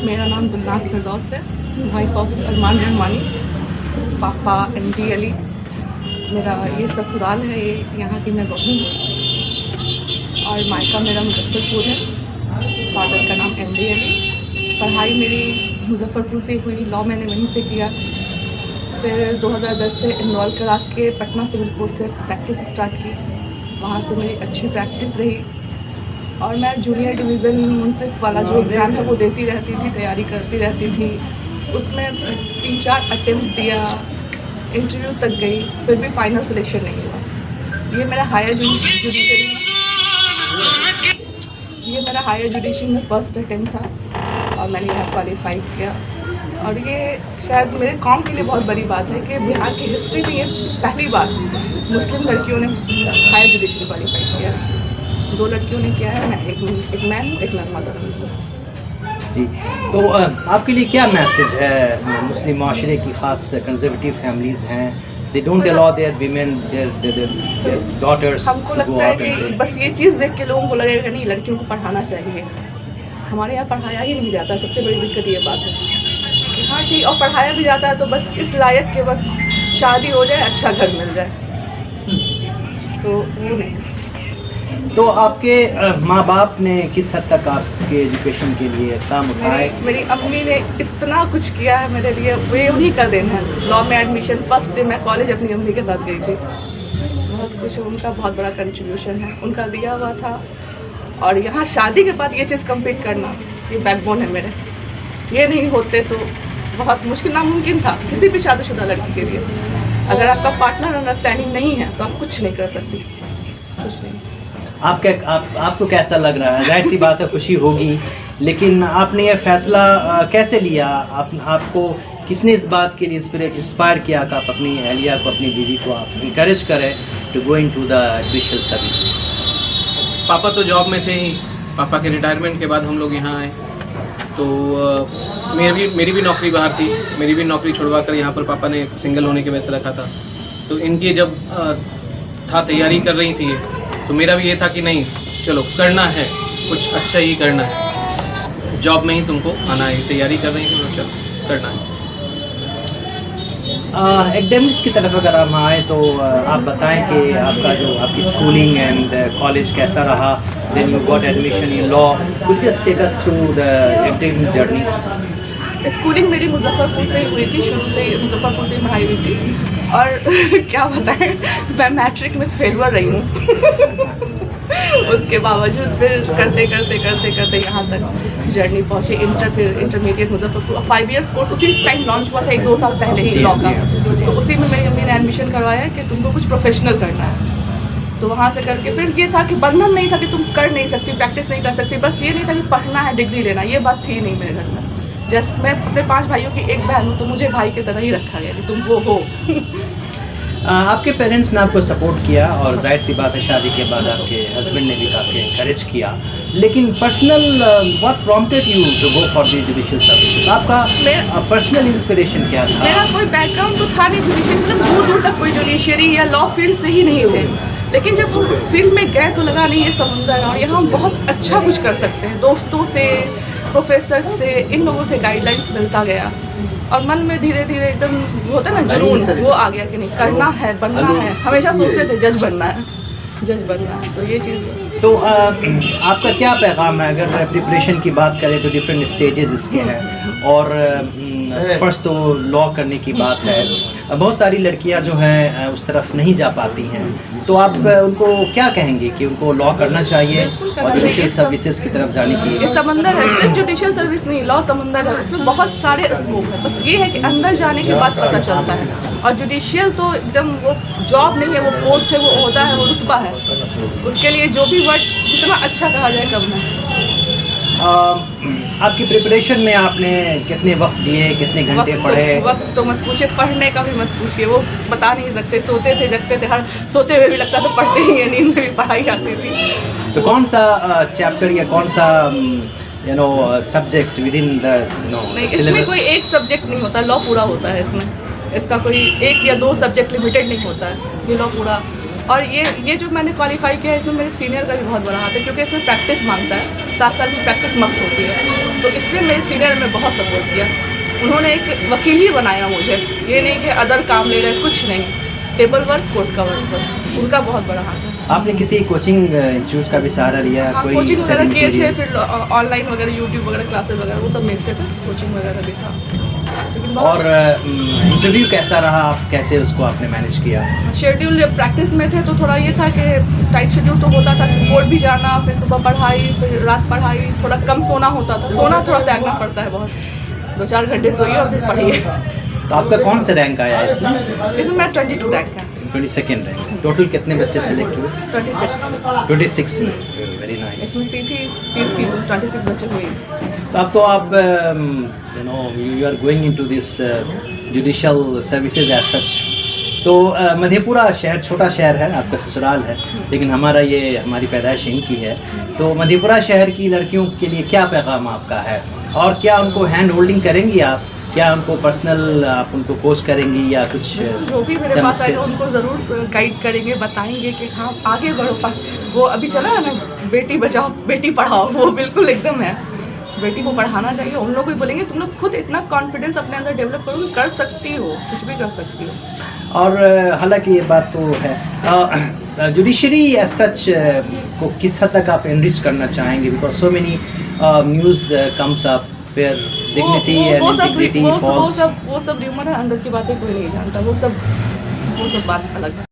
मेरा नाम गुलनाज फिरदौस है, वाइफ ऑफ अरमान रहमानी, पापा MD अली। मेरा ये ससुराल है, ये यहाँ की मैं बहू हूँ और मायका मेरा मुजफ्फरपुर है। फादर का नाम MD अली। पढ़ाई मेरी मुजफ्फरपुर से हुई, लॉ मैंने वहीं से किया। फिर 2010 से इनरोल करा के पटना सिविल कोर्ट से प्रैक्टिस स्टार्ट की। वहाँ से मेरी अच्छी प्रैक्टिस रही और मैं जूनियर डिवीज़न मुंसिफ वाला जो एग्ज़ाम है वो देती रहती थी, तैयारी करती रहती थी। उसमें 3-4 अटेम्प्ट दिया, इंटरव्यू तक गई, फिर भी फाइनल सिलेक्शन नहीं हुआ। ये मेरा हायर जुडिशरी में फर्स्ट अटेम्प्ट था और मैंने यहाँ क्वालिफाई किया। और ये शायद मेरे कौम के लिए बहुत बड़ी बात है कि बिहार की हिस्ट्री में ये पहली बार मुस्लिम लड़कियों ने हायर जुडिशरी क्वालिफाई किया। 2 लड़कियों ने किया है, मैं एक मैन हूँ, एक नर्मदा हूँ। जी, तो आपके लिए क्या मैसेज है मुस्लिम माशरे की, ख़ास कंजर्वेटिव फैमिलीज़ हैं, they don't allow their women their daughters. हमको लगता है कि बस ये चीज़ देख के लोगों को लगेगा नहीं लड़कियों को पढ़ाना चाहिए। हमारे यहाँ पढ़ाया ही नहीं जाता, सबसे बड़ी दिक्कत ये बात है। हाँ ठीक, और पढ़ाया भी जाता है तो बस इस लायक के बस शादी हो जाए, अच्छा घर मिल जाए, तो वो नहीं। तो आपके माँ बाप ने किस हद तक आपके एजुकेशन के लिए काम उठाए? मेरी अम्मी ने इतना कुछ किया है मेरे लिए, वे उन्हीं का देन है। लॉ में एडमिशन फर्स्ट डे मैं कॉलेज अपनी अम्मी के साथ गई थी। बहुत कुछ उनका बहुत बड़ा कंट्रीब्यूशन है, उनका दिया हुआ था। और यहाँ शादी के बाद ये चीज़ कंप्लीट करना, ये बैकबोन है मेरे। ये नहीं होते तो बहुत मुश्किल, नामुमकिन था किसी भी शादीशुदा लड़की के लिए। अगर आपका पार्टनर अंडरस्टैंडिंग नहीं है तो आप कुछ नहीं कर सकती, कुछ नहीं। आपको कैसा लग रहा है? जाहिर सी बात है खुशी होगी, लेकिन आपने ये फैसला कैसे लिया? आपको किसने इस बात के लिए इंस्पायर किया कि आप अपनी अहलिया को, अपनी बीवी को आप इनकरेज करें to go into the judicial services? पापा तो जॉब में थे ही, पापा के रिटायरमेंट के बाद हम लोग यहाँ आए। तो मेरी भी नौकरी बाहर थी, मेरी भी नौकरी छुड़वा कर यहाँ पर पापा ने सिंगल होने के वैसे रखा था। तो इनकी जब तैयारी कर रही थी तो मेरा भी ये था कि नहीं चलो करना है, कुछ अच्छा ही करना है, जॉब में ही तुमको आना है। तैयारी कर रही थी, चलो करना है। एकेडमिक्स की तरफ अगर हम आए तो आप बताएं कि आपका जो आपकी स्कूलिंग एंड कॉलेज कैसा रहा? Then you got admission in law, could you take us through the academic journey? Schooling मेरी मुजफ्फरपुर से ही हुई थी, शुरू से ही मुजफ्फरपुर से ही पढ़ाई हुई थी। और क्या बताएं, मैं मैट्रिक में फेलवर रही हूँ। उसके बावजूद फिर करते करते यहाँ तक जर्नी पहुँची। फिर इंटरमीडिएट मुजफ्फरपुर 5 ईयर्स कोर्स उसी टाइम लॉन्च हुआ था, 1-2 साल पहले ही लॉ का। तो उसी में मेरी अम्मी ने एडमिशन करवाया कि तुमको कुछ प्रोफेशनल करना है। तो वहाँ से करके फिर ये था कि बंधन नहीं था कि तुम कर नहीं सकती, प्रैक्टिस नहीं कर सकती, बस ये नहीं था कि पढ़ना है, डिग्री लेना, ये बात थी नहीं मेरे घर में। जैसे मैं अपने 5 भाइयों की एक बहन हूँ तो मुझे भाई की तरह ही रखा गया कि तुम वो हो। आपके पेरेंट्स ने आपको सपोर्ट किया और जाहिर सी बात है शादी के बाद आपके हस्बैंड ने भी काफ़ी इनकरेज किया, लेकिन personal what prompted you to go for the judicial services? आपका पर्सनल इंस्पिरेशन क्या था? मेरा कोई बैकग्राउंड तो था नहीं जुडिशियल, मतलब दूर दूर तक कोई जुडिशियरी या लॉ फील्ड से ही नहीं थे। लेकिन जब हम उस फील्ड में गए तो लगा नहीं ये समुंदर है और यहाँ हम बहुत अच्छा कुछ कर सकते हैं। दोस्तों से, प्रोफेसर से, इन लोगों से गाइडलाइंस मिलता गया और मन में धीरे धीरे एकदम होता है ना जुनून, वो आ गया कि नहीं करना है, बनना है। हमेशा सोचते थे जज बनना है, तो ये चीज़। तो आपका क्या पैगाम है? अगर प्रिपरेशन की बात करें तो डिफरेंट स्टेजेस इसके हैं और फर्स्ट तो लॉ करने की बात है। बहुत सारी लड़कियां जो हैं उस तरफ नहीं जा पाती हैं, तो आप उनको क्या कहेंगे कि उनको लॉ करना चाहिए और जुडिशियल सर्विसेज की तरफ जाने की? ये समंदर है, सिर्फ जुडिशियल सर्विस नहीं, लॉ समंदर है, उसमें बहुत सारे स्कोप है। बस ये है कि अंदर जाने के बाद पता चलता है। और जुडिशियल तो एकदम वो जॉब नहीं है, वो पोस्ट है, वो ओहदा है, वो रुतबा है। उसके लिए जो भी वर्ड जितना अच्छा कहा जाए कम है। आपकी प्रिपरेशन में आपने कितने वक्त दिए, कितने घंटे पढ़े? वक्त तो मत पूछिए, पढ़ने का भी मत पूछिए, वो बता नहीं सकते। सोते थे, जगते थे, हर सोते हुए भी लगता था पढ़ते ही है, नींद में भी पढ़ाई आती थी। तो कौन सा चैप्टर या कौन सा subject with in the syllabus? इसमें कोई एक सब्जेक्ट नहीं होता, लॉ पूरा होता है इसमें। इसका कोई 1 या 2 सब्जेक्ट लिमिटेड नहीं होता है, ये लॉ पूरा और ये जो मैंने क्वालिफाई किया है, इसमें मेरे सीनियर का भी बहुत बड़ा हाथ है, क्योंकि इसमें प्रैक्टिस मांगता है, 7 साल की प्रैक्टिस मस्ट होती है। तो इसमें मेरे सीनियर ने बहुत सपोर्ट किया। उन्होंने एक वकील ही बनाया मुझे, ये नहीं कि अदर काम ले रहे, कुछ नहीं, टेबल वर्क, कोर्ट का वर्क, बस उनका बहुत बड़ा हाथ है। आपने किसी कोचिंग इंस्टीट्यूट का भी सहारा लिया? हाँ, कोई कोचिंग study वगैरह किए थे, material? फिर ऑनलाइन वगैरह यूट्यूब वगैरह क्लासेस वगैरह वो सब देखते थे, कोचिंग वगैरह भी था। लेकिन बहुत और इंटरव्यू कैसा रहा? आप कैसे उसको आपने मैनेज किया? शेड्यूल, प्रैक्टिस में थे तो थोड़ा ये था कि टाइट शेड्यूल तो होता था, कोर्ट भी जाना, फिर सुबह पढ़ाई, फिर रात पढ़ाई, थोड़ा कम सोना होता था, सोना थोड़ा त्यागना पड़ता है बहुत, 2-4 घंटे सोइए और फिर पढ़िए। तो आपका कौन सा रैंक आया इसमें? इसमें मैं 22 रैंक का, 22nd रैंक। टोटल कितने बच्चे सेलेक्ट हुए? 26। 26 में। Very nice. इसमें सीट ही 30 थी, तो 26 बच्चे हुए। तो अब तो आप you know you are going into this judicial services as such. तो मधेपुरा शहर छोटा शहर है, आपका ससुराल है, लेकिन हमारी पैदाइश इनकी है। तो मधेपुरा शहर की लड़कियों के लिए क्या पैगाम आपका है, और क्या उनको हैंड होल्डिंग करेंगी आप? क्या उनको पर्सनल आप उनको कोच करेंगी या कुछ जो भी मेरे some पास आएगा steps? उनको ज़रूर गाइड करेंगे, बताएंगे कि हाँ आगे बढ़ो। वो अभी चला है ना, बेटी बचाओ बेटी पढ़ाओ, वो बिल्कुल एकदम है। बेटी को पढ़ाना चाहिए। उन लोग को भी बोलेंगे तुम लोग खुद इतना कॉन्फिडेंस अपने अंदर डेवलप करो कि कर सकती हो, कुछ भी कर सकती हो। और हालांकि ये बात तो है, जुडिशरी एज सच को किस हद तक आप एनरिच करना चाहेंगे? Because so many news comes up where dignity and integrity falls. वो सब र्यूमर है, अंदर की बातें कोई नहीं जानता, वो सब बात अलग है।